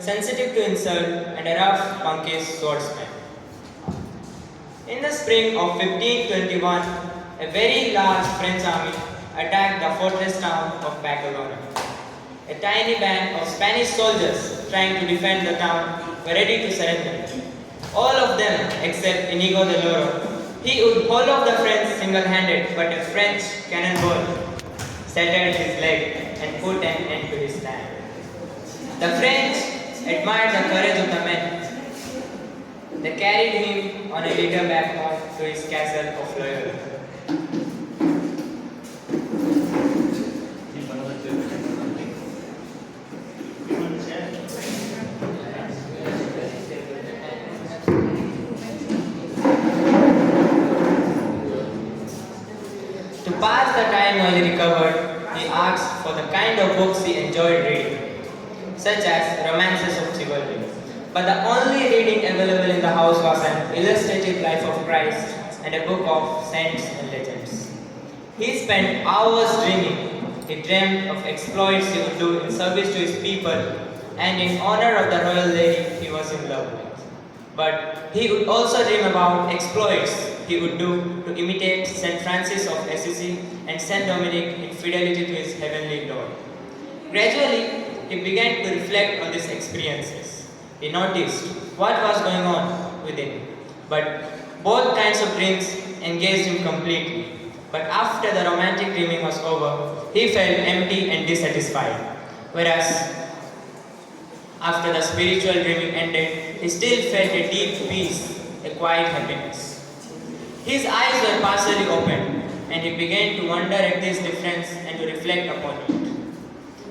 sensitive to insult, and a rough, punkish swordsman. In the spring of 1521, a very large French army attacked the fortress town of Barcelona. A tiny band of Spanish soldiers trying to defend the town were ready to surrender. All of them except Inigo de Loro. He would hold off the French single-handed, but a French cannonball shattered his leg and put an end to his stand. The French admired the courage of the men. They carried him on a litter back home to his castle of Loyola. To pass the time while he recovered, he asked for the kind of books he enjoyed reading, such as romances of chivalry. But the only reading available in the house was an illustrated life of Christ and a book of saints and legends. He spent hours dreaming. He dreamed of exploits he would do in service to his people and in honor of the royal lady he was in love with. But he would also dream about exploits he would do to imitate St. Francis of Assisi and St. Dominic in fidelity to his heavenly Lord. Gradually, he began to reflect on these experiences. He noticed what was going on within, but both kinds of dreams engaged him completely. But after the romantic dreaming was over, he felt empty and dissatisfied. Whereas after the spiritual dreaming ended, he still felt a deep peace, a quiet happiness. His eyes were partially opened, and he began to wonder at this difference and to reflect upon it.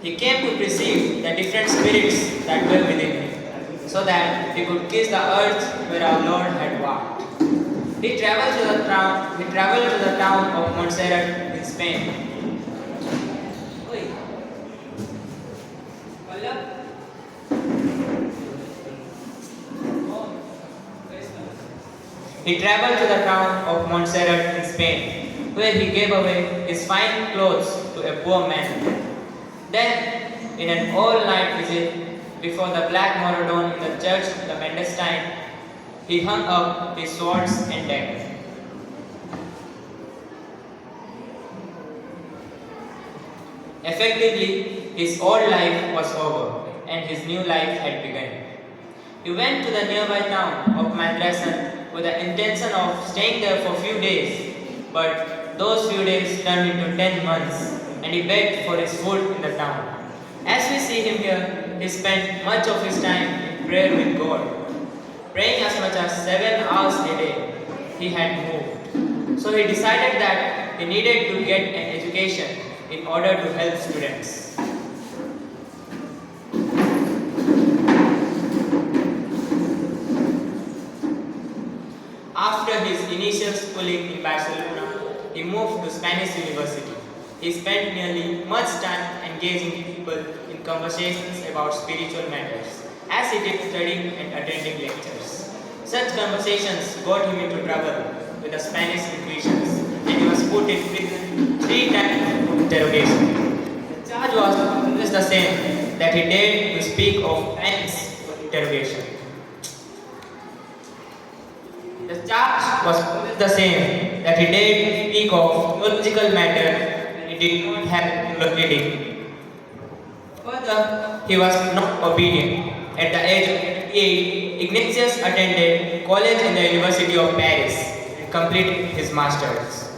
He came to perceive the different spirits that were within him, so that he could kiss the earth where our Lord had walked. He traveled to the town of Montserrat in Spain. He traveled to the town of Montserrat in Spain, where he gave away his fine clothes to a poor man. Then, in an all-night visit before the Black Moradon in the church of the Mendestine, he hung up his swords and dagger. Effectively, his old life was over, and his new life had begun. He went to the nearby town of Madrasan with the intention of staying there for a few days, but those few days turned into 10 months, and he begged for his food in the town. As we see him here, he spent much of his time in prayer with God, praying as much as 7 hours a day. He had moved. So he decided that he needed to get an education in order to help students. After his initial schooling in Barcelona, he moved to Spanish University. He spent nearly much time engaging people in conversations about spiritual matters, as he did studying and attending lectures. Such conversations got him into trouble with the Spanish Inquisitions, and he was put in prison 3 times for interrogation. The charge was always the same, that he dared to speak of crimes for interrogation. The charge was always the same, that he dared to speak of theological matters when he did not have the reading. Further, he was not obedient. At the age of 28, Ignatius attended college in the University of Paris and completed his master's.